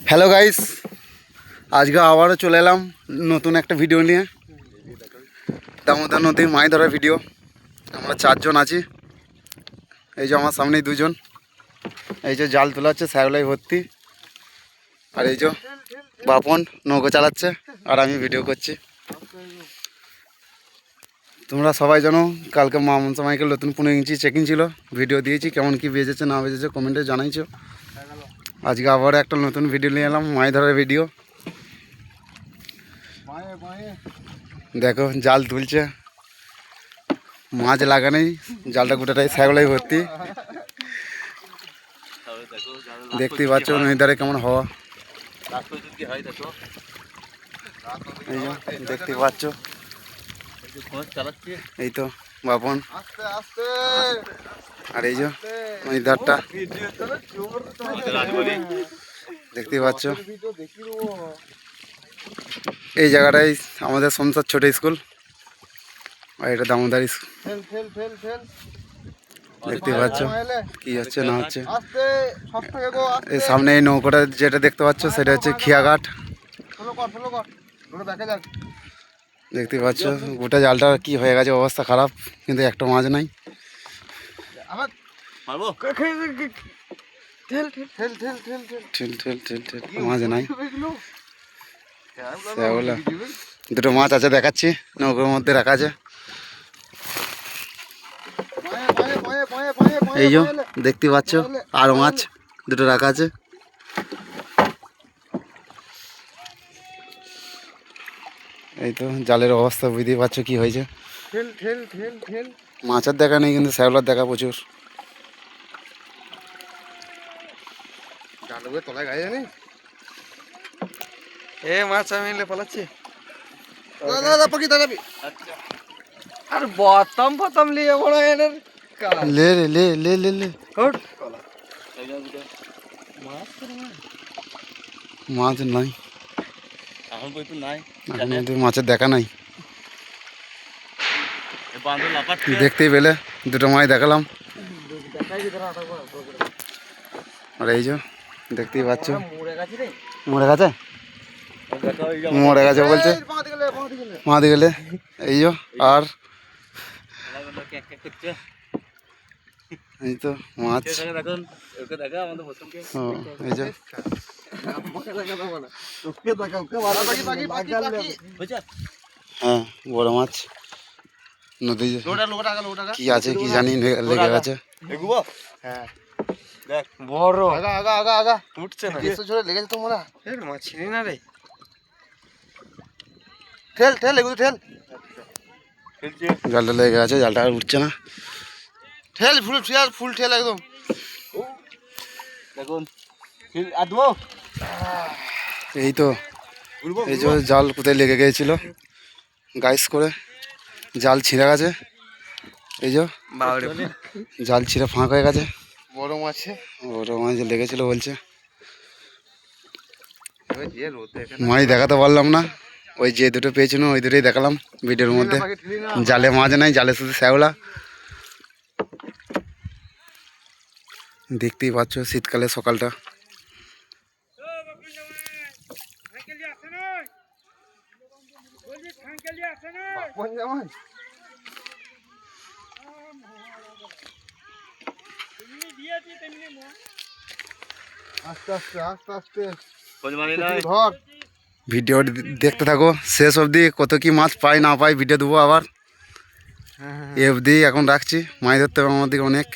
Hello guys, আজকে আবারও চলে এলাম নতুন একটা ভিডিও নিয়ে। দামোদর নদীর মাছ ধরার ভিডিও। আমরা 4 জন আছি। এই যে আমার সামনেই 2 জন, এই যে জাল তোলা হচ্ছে, শ্যাওলাই ভর্তি। আর এই যে বাপন নৌকো চালাচ্ছে আর আমি ভিডিও করছি। তোমরা সবাই জানো কালকে মামনসা মাইকেল নতুন 15 ইঞ্চি চেকিং ছিল, ভিডিও দিয়েছি। কেমন কি বেজেছে না বেজেছে কমেন্টে জানাইছো। আজকে আবার একটা নতুন ভিডিও নিয়ে এলাম, মাছ ধরার ভিডিও। দেখো জাল তুলছে, মাছ লাগা নেই, জালটা গোটাটাই শ্যাওলাই ভর্তি। দেখতেই পাচ্ছ নদীর ধারে কেমন হওয়া। এই যে দেখতেই পাচ্ছ, এই তো বাপন। আর এই যে নদীর ধারটা দেখতেই পাচ্ছ। এই জায়গাটাই আমাদের সংসার ছোট স্কুল, আর এটা দামোদর স্কুল। দেখতে পাচ্ছ কি হচ্ছে না হচ্ছে। এই সামনে এই নৌকোটা যেটা দেখতে পাচ্ছ সেটা হচ্ছে খিয়াঘাট। দেখতে পাচ্ছ গোটা জালটা কি হয়ে গেছে, অবস্থা খারাপ, কিন্তু একটা মাছ নাই। মাছ নাই, দুটো মাছ আছে দেখাচ্ছি, নৌকোর মধ্যে রাখা আছে। এই যে দেখতে পাচ্ছ আরো মাছ দুটো রাখা আছে। এই তো জালের অবস্থা বুঝতেই পারছো কি হয়েছে। মাছের দেখা নেই, কিন্তু শ্যাওলার দেখা প্রচুর। মাছ আমি পালাচ্ছি আর বতম ফতম লিয়ে বড় এনের লে লে লে লে লে মাছ নাই এখন, মাছের দেখা নাই। দেখতেই পেলে দুটো মাছ দেখালাম। আর এই যে দেখতেই পাচ্ছ মরে গেছে, মরে গেছে বলছে মাঝে গেলে। এই যে আর এই তো মাছ, এই যে হ্যাঁ বড় মাছ নদী কি আছে কি জানি লেগে গেছে। বড় উঠছে না, লেগেছে তো মোরা মাছ ছিনি না রে। ঠেল ঠেল এগুলো ঠেল, জালটা লেগে গেছে, জালটা আর উঠছে না। ঠেল ফুল ফুল ঠেল একদম। দেখুন এই তো এই যে জাল কোথায় লেগে গিয়েছিল গাইস করে, জাল ছিঁড়ে গেছে। এই যে জাল ছিঁড়ে ফাঁক হয়ে গেছে। বড় মাছে বড় মাছ লেগেছিল বলছে। মাছ দেখাতে পারলাম না, ওই যে দুটো পেয়েছিল ওই দুটোই দেখালাম ভিডিওর মধ্যে। জালে মাছ নাই, জালে শুধু শ্যাওলা। দেখতেই পাচ্ছ শীতকালে সকালটা। ভিডিও দেখতে থাকো শেষ অবধি, কত কি মাছ পাই না পাই ভিডিও দেবো আবার। এ অবধি এখন রাখছি, মাছ ধরতে হবে আমার দিকে অনেক।